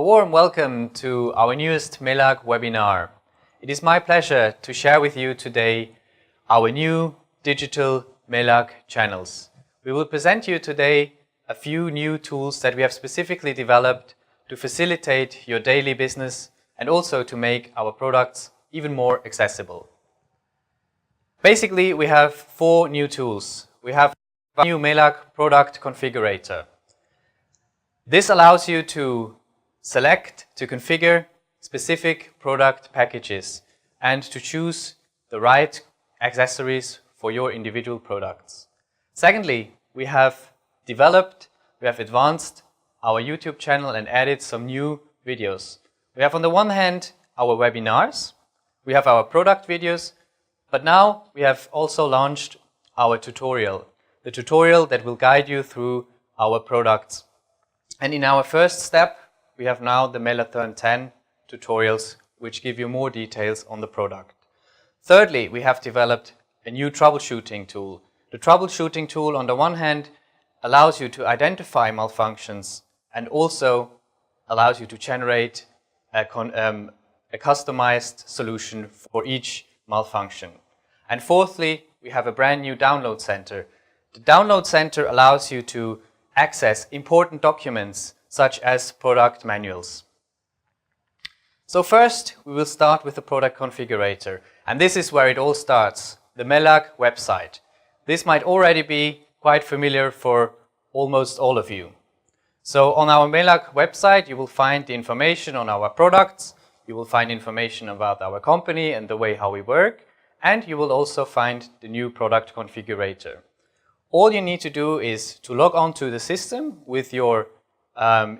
warm welcome to our newest MELAG webinar. It is my pleasure to share with you today our new digital MELAG channels. We will present you today a few new tools that we have specifically developed to facilitate your daily business and also to make our products even more accessible. Basically, we have 4 new tools. We have a new MELAG product configurator. This allows you to select, to configure specific product packages and to choose the right accessories for your individual products. Secondly, we have advanced our YouTube channel and added some new videos. We have on the one hand our webinars, we have our product videos, but now we have also launched our tutorial, the tutorial that will guide you through our products. And in our first step, we have now the MELAG 10 tutorials, which give you more details on the product. Thirdly, we have developed a new troubleshooting tool. The troubleshooting tool, on the one hand, allows you to identify malfunctions and also allows you to generate a customized solution for each malfunction. And fourthly, we have a brand new download center. The download center allows you to access important documents such as product manuals. So first, we will start with the product configurator. And this is where it all starts, the MELAG website. This might already be quite familiar for almost all of you. So on our MELAG website, you will find the information on our products, you will find information about our company and the way how we work, and you will also find the new product configurator. All you need to do is to log on to the system with your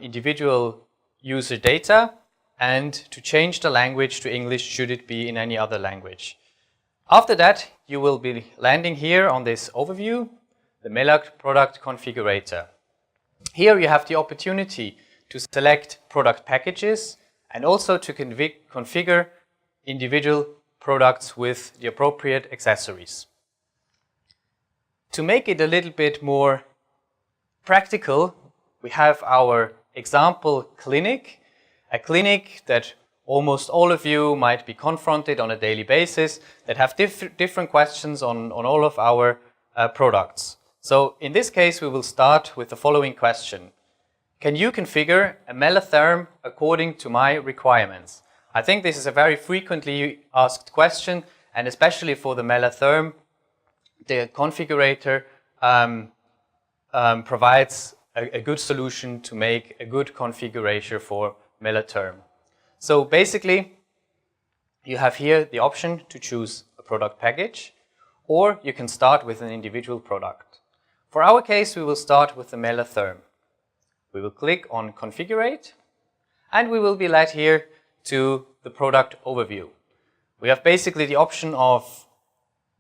individual user data and to change the language to English should it be in any other language. After that, you will be landing here on this overview, the MELAG product configurator. Here you have the opportunity to select product packages and also to configure individual products with the appropriate accessories. To make it a little bit more practical, we have our example clinic, a clinic that almost all of you might be confronted on a daily basis that have different questions on all of our products. So in this case, we will start with the following question. Can you configure a melatherm according to my requirements? I think this is a very frequently asked question, and especially for the melatherm, the configurator provides a good solution to make a good configuration for melatherm. So basically, you have here the option to choose a product package, or you can start with an individual product. For our case, we will start with the melatherm. We will click on Configurate, and we will be led here to the product overview. We have basically the option of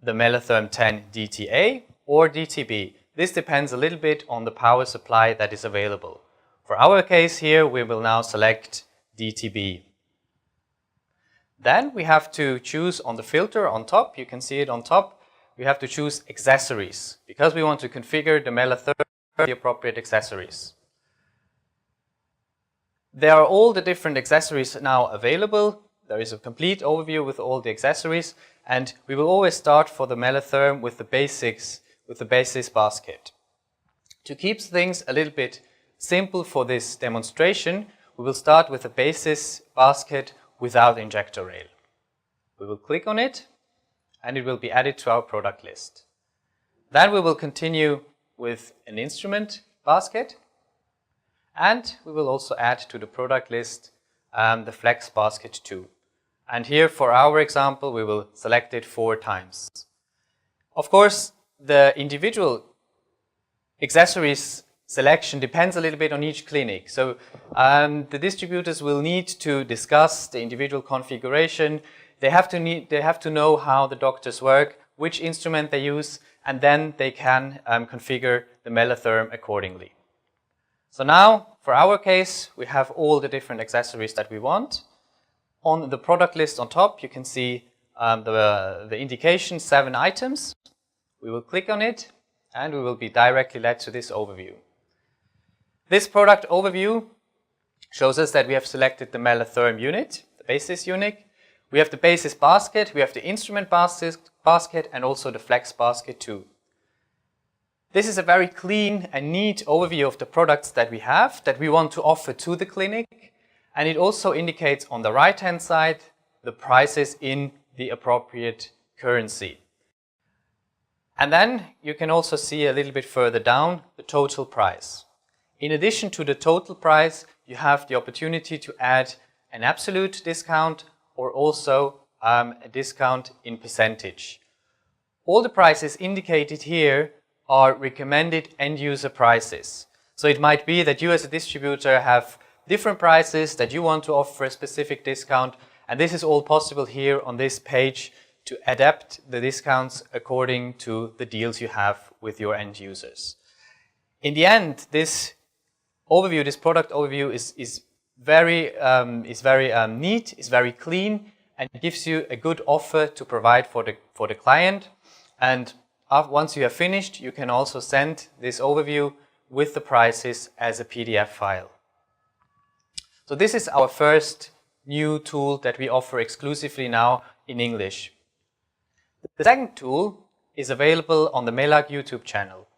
the MELAG 10 DTA or DTB. This depends a little bit on the power supply that is available. For our case here, we will now select DTB. Then we have to choose on the filter on top, you can see it on top, we have to choose accessories because we want to configure the MELAG with the appropriate accessories. There are all the different accessories now available. There is a complete overview with all the accessories, and we will always start for the melatherm with the basics, with the basis basket. To keep things a little bit simple for this demonstration, we will start with the basis basket without injector rail. We will click on it, and it will be added to our product list. Then we will continue with an instrument basket, and we will also add to the product list the flex basket too. And here for our example, we will select it 4 times. Of course, the individual accessories selection depends a little bit on each clinic. So the distributors will need to discuss the individual configuration. They have to know how the doctors work, which instrument they use, and then they can configure the melatherm accordingly. So now, for our case, we have all the different accessories that we want. On the product list on top, you can see the indication 7 items. We will click on it, and we will be directly led to this overview. This product overview shows us that we have selected the Melatherm unit, the basis unit. We have the basis basket, we have the instrument basket, and also the flex basket too. This is a very clean and neat overview of the products that we have, that we want to offer to the clinic, and it also indicates on the right hand side the prices in the appropriate currency. And then you can also see a little bit further down the total price. In addition to the total price, you have the opportunity to add an absolute discount or also a discount in percentage. All the prices indicated here are recommended end user prices. So it might be that you as a distributor have different prices that you want to offer a specific discount, and this is all possible here on this page to adapt the discounts according to the deals you have with your end users. In the end, this overview, this product overview is very neat, is very clean, and gives you a good offer to provide for the client. And once you have finished, you can also send this overview with the prices as a PDF file. So this is our first new tool that we offer exclusively now in English. The second tool is available on the MELAG YouTube channel.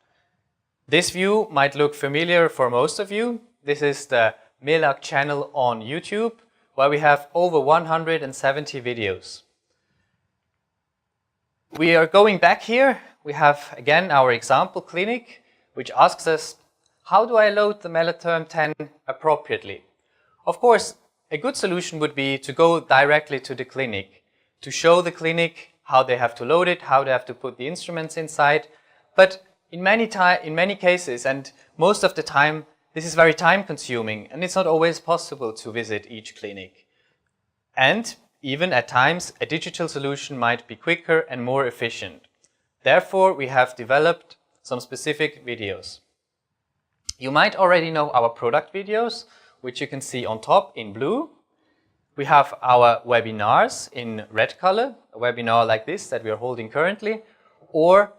This view might look familiar for most of you. This is the MELAG channel on YouTube, where we have over 170 videos. We are going back here. We have again our example clinic, which asks us, how do I load the Melatherm 10 appropriately? Of course, a good solution would be to go directly to the clinic, to show the clinic how they have to load it, how they have to put the instruments inside. But in many cases, and most of the time, this is very time consuming, and it's not always possible to visit each clinic. And even at times, a digital solution might be quicker and more efficient. Therefore, we have developed some specific videos. You might already know our product videos, which you can see on top in blue. We have our webinars in red color, a webinar like this that we are holding currently, or,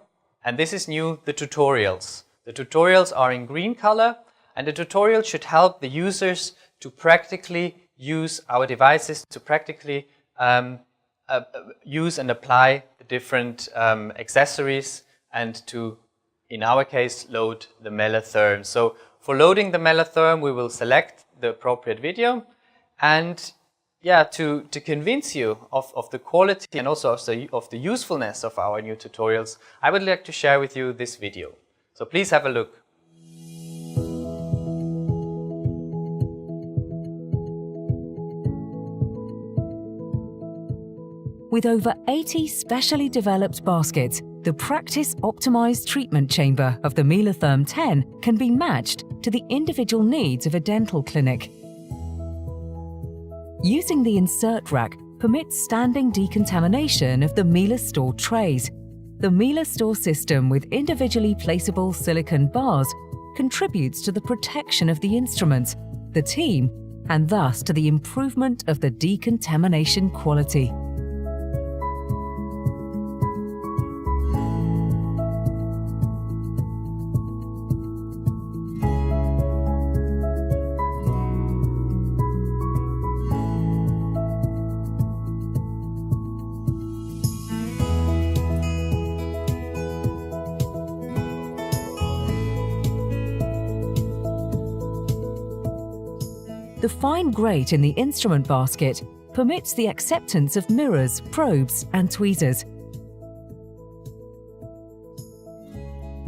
and this is new, the tutorials. The tutorials are in green color, and the tutorial should help the users to practically use our devices, to practically use and apply the different accessories, and to, in our case, load the Melatherm. So for loading the Melatherm, we will select the appropriate video, and yeah, to convince you of the quality and also of the usefulness of our new tutorials, I would like to share with you this video. So please have a look. With over 80 specially developed baskets, the practice-optimized treatment chamber of the Melatherm 10 can be matched to the individual needs of a dental clinic. Using the insert rack permits standing decontamination of the Mela Store trays. The Mela Store system with individually placeable silicone bars contributes to the protection of the instruments, the team, and thus to the improvement of the decontamination quality. The fine grate in the instrument basket permits the acceptance of mirrors, probes, and tweezers.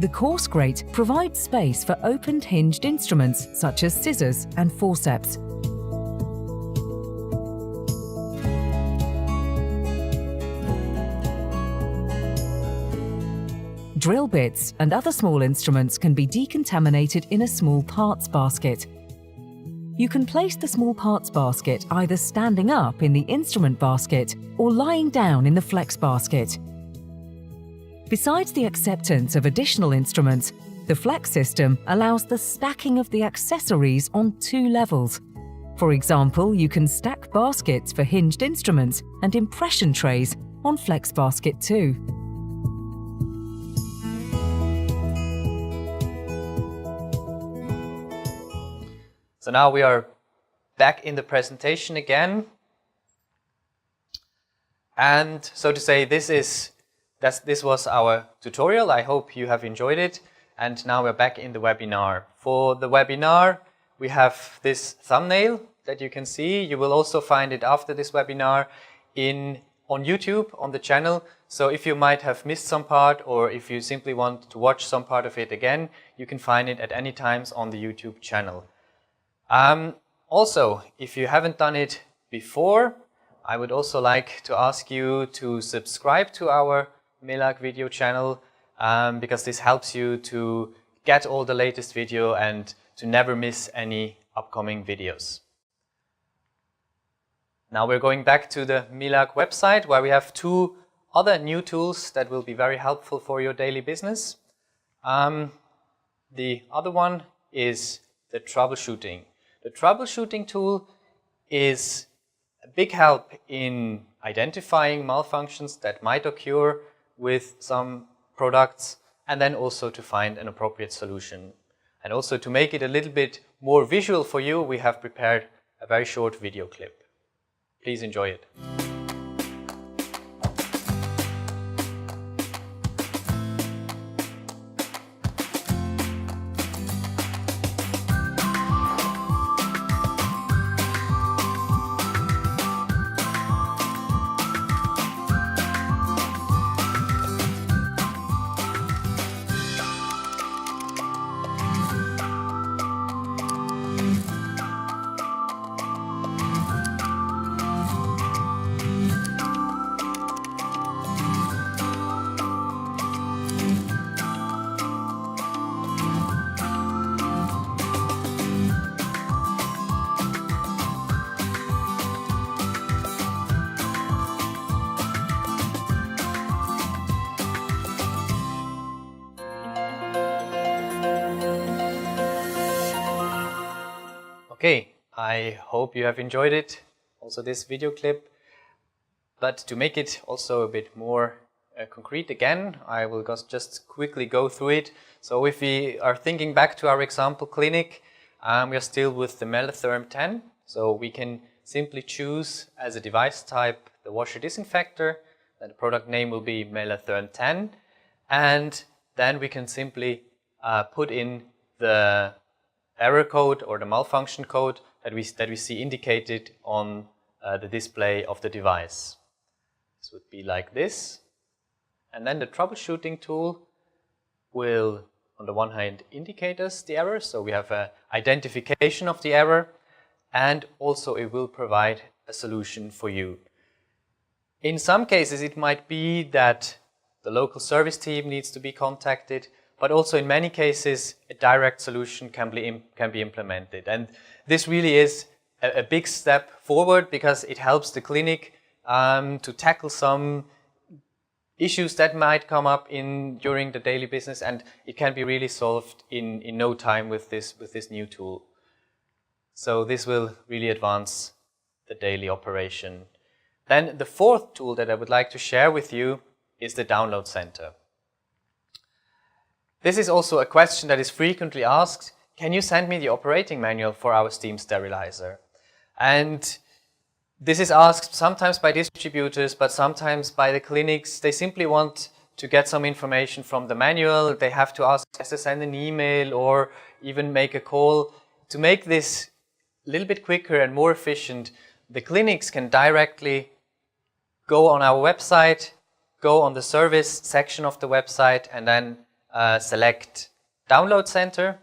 The coarse grate provides space for opened hinged instruments such as scissors and forceps. Drill bits and other small instruments can be decontaminated in a small parts basket. You can place the small parts basket either standing up in the instrument basket or lying down in the flex basket. Besides the acceptance of additional instruments, the flex system allows the stacking of the accessories on 2 levels. For example, you can stack baskets for hinged instruments and impression trays on flex basket 2. So now we are back in the presentation again. And so to say, this was our tutorial. I hope you have enjoyed it. And now we're back in the webinar. For the webinar, we have this thumbnail that you can see. You will also find it after this webinar on YouTube, on the channel. So if you might have missed some part, or if you simply want to watch some part of it again, you can find it at any times on the YouTube channel. Also, if you haven't done it before, I would also like to ask you to subscribe to our MELAG video channel, because this helps you to get all the latest video and to never miss any upcoming videos. Now we're going back to the MELAG website, where we have two other new tools that will be very helpful for your daily business. The other one is the troubleshooting. The troubleshooting tool is a big help in identifying malfunctions that might occur with some products, and then also to find an appropriate solution. And also to make it a little bit more visual for you, we have prepared a very short video clip. Please enjoy it. Okay, I hope you have enjoyed it, also this video clip. But to make it also a bit more concrete again, I will just quickly go through it. So if we are thinking back to our example clinic, we are still with the Melatherm 10. So we can simply choose as a device type the washer disinfector, and the product name will be Melatherm 10. And then we can simply put in the error code or the malfunction code that we see indicated on the display of the device. This would be like this. And then the troubleshooting tool will, on the one hand, indicate us the error. So we have an identification of the error, and also it will provide a solution for you. In some cases, it might be that the local service team needs to be contacted, but also in many cases, a direct solution can be implemented. And this really is a big step forward, because it helps the clinic to tackle some issues that might come up during the daily business, and it can be really solved in no time with this new tool. So this will really advance the daily operation. Then the fourth tool that I would like to share with you is the download center. This is also a question that is frequently asked. Can you send me the operating manual for our steam sterilizer? And this is asked sometimes by distributors, but sometimes by the clinics. They simply want to get some information from the manual. They have to ask us to send an email or even make a call. To make this a little bit quicker and more efficient, the clinics can directly go on our website, go on the service section of the website, and then select Download Center.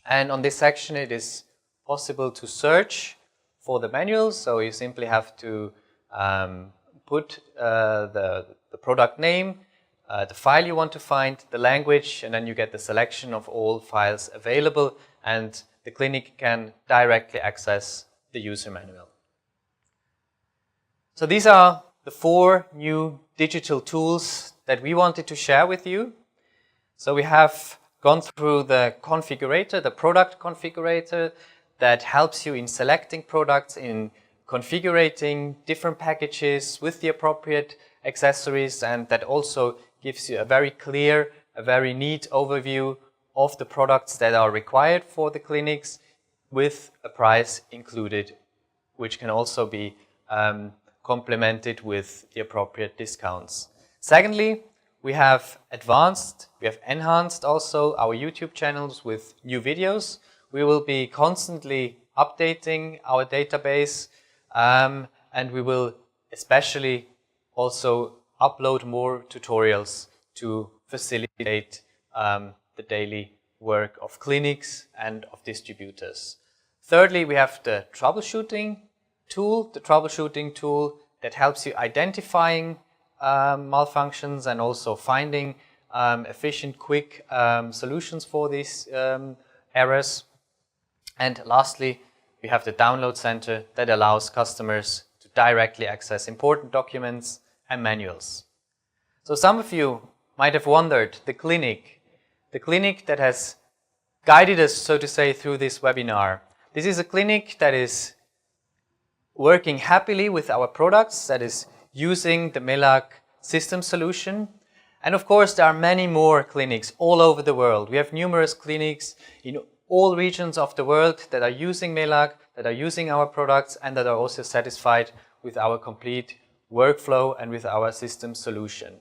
And on this section it is possible to search for the manual. So you simply have to put the product name, the file you want to find, the language, and then you get the selection of all files available, and the clinic can directly access the user manual. So these are the 4 new digital tools that we wanted to share with you. So we have gone through the configurator, the product configurator, that helps you in selecting products, in configuring different packages with the appropriate accessories, and that also gives you a very clear, a very neat overview of the products that are required for the clinics. with a price included, which can also be complemented with the appropriate discounts. Secondly, we have enhanced also our YouTube channels with new videos. We will be constantly updating our database, and we will especially also upload more tutorials to facilitate the daily work of clinics and of distributors. Thirdly, we have the troubleshooting tool that helps you identifying malfunctions and also finding efficient, quick solutions for these errors. And lastly, we have the download center that allows customers to directly access important documents and manuals. So some of you might have wondered, the clinic that has guided us, so to say, through this webinar. This is a clinic that is working happily with our products, that is using the MELAG system solution. And of course, there are many more clinics all over the world. We have numerous clinics in all regions of the world that are using MELAG, that are using our products, and that are also satisfied with our complete workflow and with our system solution.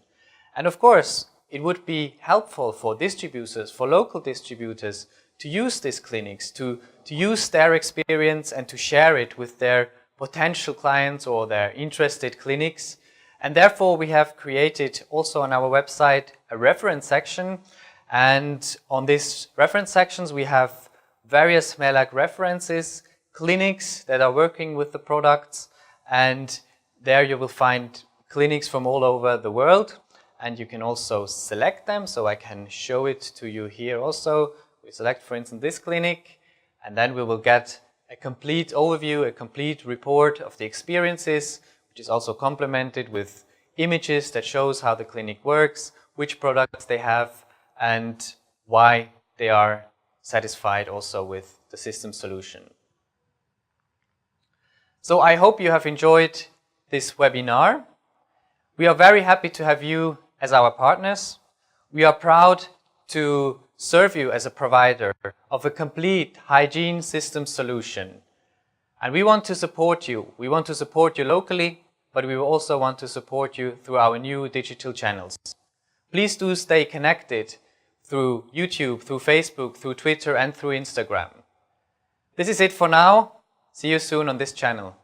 And of course, it would be helpful for distributors, for local distributors, to use these clinics, to use their experience and to share it with their potential clients or their interested clinics. And therefore, we have created also on our website a reference section. And on these reference sections, we have various MELAG references, clinics that are working with the products. And there you will find clinics from all over the world. And you can also select them. So I can show it to you here also. We select, for instance, this clinic. And then we will get a complete overview, a complete report of the experiences, which is also complemented with images that shows how the clinic works, which products they have, and why they are satisfied also with the system solution. So I hope you have enjoyed this webinar. We are very happy to have you as our partners. We are proud to serve you as a provider of a complete hygiene system solution. And we want to support you. We want to support you locally, but we also want to support you through our new digital channels. Please do stay connected through YouTube, through Facebook, through Twitter, and through Instagram. This is it for now. See you soon on this channel.